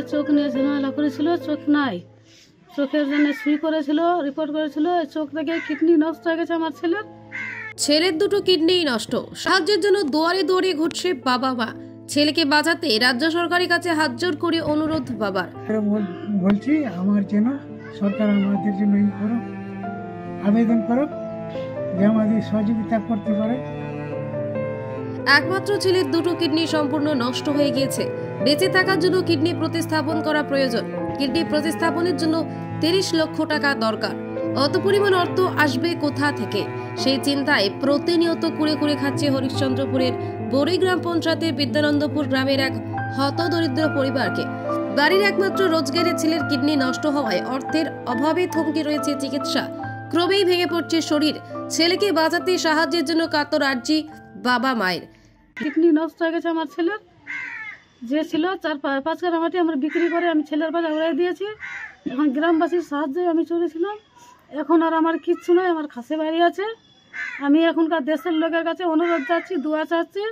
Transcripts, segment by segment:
করে চোখ নিয়ে ঝামেলা করেছিল, চোখ নাই, চোখের জন্য সুই করেছিল, রিপোর্ট করেছিল, চোখ থেকে কিডনি নষ্ট হয়ে গেছে আমার ছেলের। ছেলের দুটো কিডনি নষ্ট, সাহায্যের জন্য দুয়ারে দুয়ারে ঘুরছে বাবা মা। ছেলেকে বাঁচাতে রাজ্য সরকারের কাছে হাত জোড় করে অনুরোধ বাবার। বলছি আমার জন্য সরকার আমাদের জন্য করো, আবেদন করো যে আমাদের সহযোগিতা করতে পারে। একমাত্র ছেলের দুটো কিডনি সম্পূর্ণ নষ্ট হয়ে গিয়েছে। বেঁচে থাকার জন্য কিডনি প্রতিস্থাপন করা প্রয়োজন। কিডনি প্রতিস্থাপনের জন্য 30 লক্ষ টাকা দরকার। অত পরিমাণ অর্থ আসবে কোথা থেকে, সেই চিন্তায় প্রতিনিয়ত কুড়ে কুড়ে খাচ্ছে হরিশ্চন্দ্রপুরের বড়ি গ্রাম পঞ্চায়েতের বিদ্যানন্দপুর গ্রামের এক হতদরিদ্র পরিবারকে। বাড়ির একমাত্র রোজগারের ছেলের কিডনি নষ্ট হওয়ায় অর্থের অভাবে থমকে রয়েছে চিকিৎসা। ক্রমেই ভেঙে পড়ছে শরীর। ছেলেকে বাঁচাতে সাহায্যের জন্য কাতর আর্জি বাবা মায়ের। কিডনি নষ্ট হয়ে গেছে আমার ছেলের, যে ছিল 4-5 কাঠা মাটি আমরা বিক্রি করে আমি ছেলের বাড়ি উড়াই দিয়েছি। এখন গ্রামবাসীর সাহায্যে আমি চলেছিলাম। এখন আর আমার কিচ্ছু নয়, আমার খাসে বাড়ি আছে। আমি এখনকার দেশের লোকের কাছে অনুরোধ চাচ্ছি, দোয়া চাচ্ছি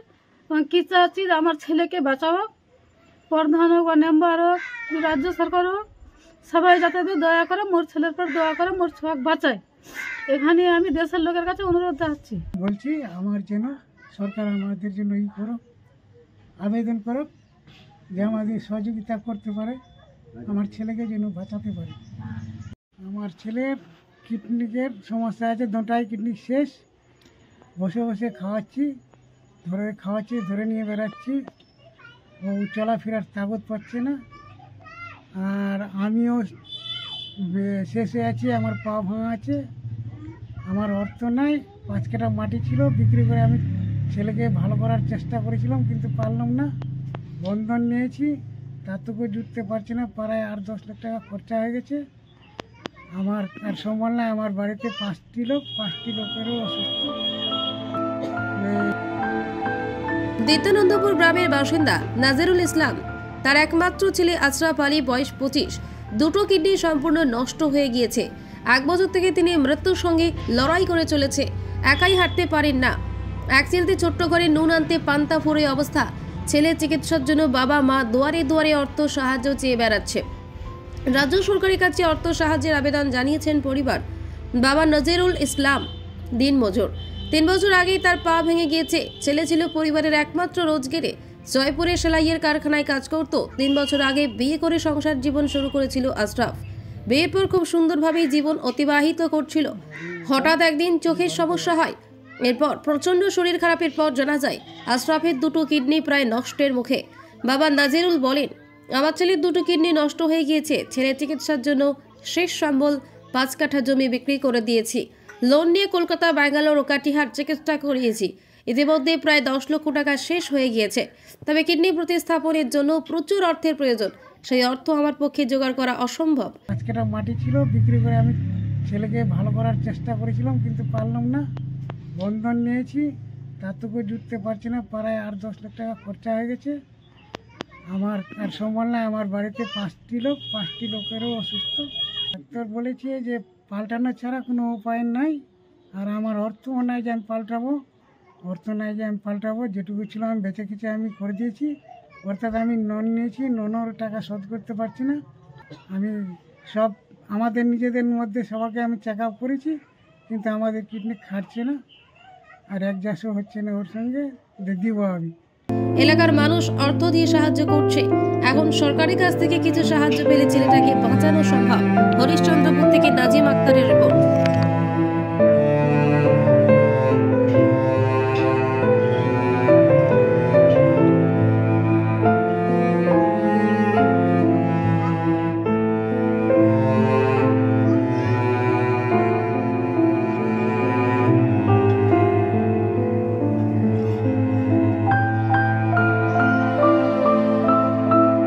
এবং কী চাচ্ছি যে আমার ছেলেকে বাঁচাও। প্রধান হোক বা মেম্বার হোক, রাজ্য সরকার হোক, সবাই যাতে দয়া করে মোর ছেলের পর দয়া করে মোর ছোঁয়াক বাঁচায়। এখানে আমি দেশের লোকের কাছে অনুরোধ চাচ্ছি। বলছি আমার জন্য সরকার আমাদের জন্য করো, আবেদন করো যে আমাদের সহযোগিতা করতে পারে, আমার ছেলেকে যেন বাঁচাতে পারে। আমার ছেলের কিডনির সমস্যা আছে, দুটাই কিডনি শেষ। বসে বসে খাওয়াচ্ছি, ধরে নিয়ে বেড়াচ্ছি। ও চলাফেরার তাগত পাচ্ছে না। আর আমিও শেষে আছি, আমার পা ভাঙা আছে, আমার অর্থ নাই। 5 কাঠা মাটি ছিল, বিক্রি করে আমি ছেলেকে ভালো করার চেষ্টা করেছিলাম, কিন্তু পারলাম না। বন্ধন নিয়েছি, তাতেও জুটতে পারছি না। প্রায় 8-10 লাখ টাকা খরচা হয়ে গেছে। আমার আর সম্বল নাই। আমার বাড়িতে 5টি লোকেরও অসুস্থ। বিদ্যানন্দপুর গ্রামের বাসিন্দা নাজিরুল ইসলাম, তার একমাত্র ছেলে আশরাফ আলী, বয়স 25। দুটো কিডনি সম্পূর্ণ নষ্ট হয়ে গিয়েছে। 1 বছর থেকে তিনি মৃত্যুর সঙ্গে লড়াই করে চলেছে। একাই হাঁটতে পারেন না। এক চিলতে ছোট্ট করে নুন আনতে পান্তা ফুরে অবস্থা। ছেলের চিকিৎসার জন্য বাবা মা দুয়ারে দুয়ারে অর্থ সাহায্য চেয়ে বেড়াচ্ছে। রাজ্য সরকারের কাছে অর্থ সাহায্যের আবেদন জানিয়েছেন পরিবার। বাবা নাজিরুল ইসলাম দিনমজুর। 3 বছর আগেই তার পা ভেঙে গিয়েছে। ছেলে ছিল পরিবারের একমাত্র রোজগারে। জয়পুরে সেলাইয়ের কারখানায় কাজ করত। 3 বছর আগে বিয়ে করে সংসার জীবন শুরু করেছিল আশরাফ। বিয়ের পর খুব সুন্দরভাবেই জীবন অতিবাহিত করছিল। হঠাৎ একদিন চোখের সমস্যা হয়। এরপর প্রচন্ড শরীর খারাপের পর জানা যায় আশরাফের দুটো কিডনি প্রায় নষ্টের মুখে। বাবা নাজিরুল বলেন, আমার ছেলের দুটো কিডনি নষ্ট হয়ে গিয়েছে। ছেলের চিকিৎসার জন্য শেষ সম্বল 5 কাঠা জমি বিক্রি করে দিয়েছি। লোন নিয়ে কলকাতা, ব্যাঙ্গালোর ও কাটিহার চিকিৎসা করিয়েছি। ইতিমধ্যে প্রায় 10 লক্ষ টাকা শেষ হয়ে গিয়েছে। তবে কিডনি প্রতিস্থাপনের জন্য প্রচুর অর্থের প্রয়োজন। সেই অর্থ আমার পক্ষে জোগাড় করা অসম্ভব। 5 কাঠা মাটি ছিল, বিক্রি করে আমি ছেলেকে ভালো করার চেষ্টা করেছিলাম, কিন্তু পারলাম না। বন্ধন নিয়েছি, তাতেও জুটতে পারছি না। প্রায় 8-10 লাখ টাকা খরচা হয়ে গেছে। আমার আর সম্বল নাই। আমার বাড়িতে 5টি লোকেরও অসুস্থ। ডাক্তার বলেছে যে পাল্টানো ছাড়া কোনো উপায় নাই। আর আমার অর্থও নাই যে আমি পাল্টাবো। যেটুকু ছিল আমি বেঁচে কিছু আমি করে দিয়েছি। অর্থাৎ আমি লোন নিয়েছি, লোনের টাকা শোধ করতে পারছি না। আমি সব আমাদের নিজেদের মধ্যে সবাইকে আমি চেক আপ করেছি, কিন্তু আমাদের কিডনি খাটছে না। আর অ্যাডজাস্টও হচ্ছে না ওর সঙ্গে। দিব আমি। এলাকার মানুষ অর্থ দিয়ে সাহায্য করছে। এখন সরকারের কাছ থেকে কিছু সাহায্য পেলে ছেলেটাকে বাঁচানো সম্ভব। হরিশ্চন্দ্রপুর থেকে নাজিম আক্তারের রিপোর্ট।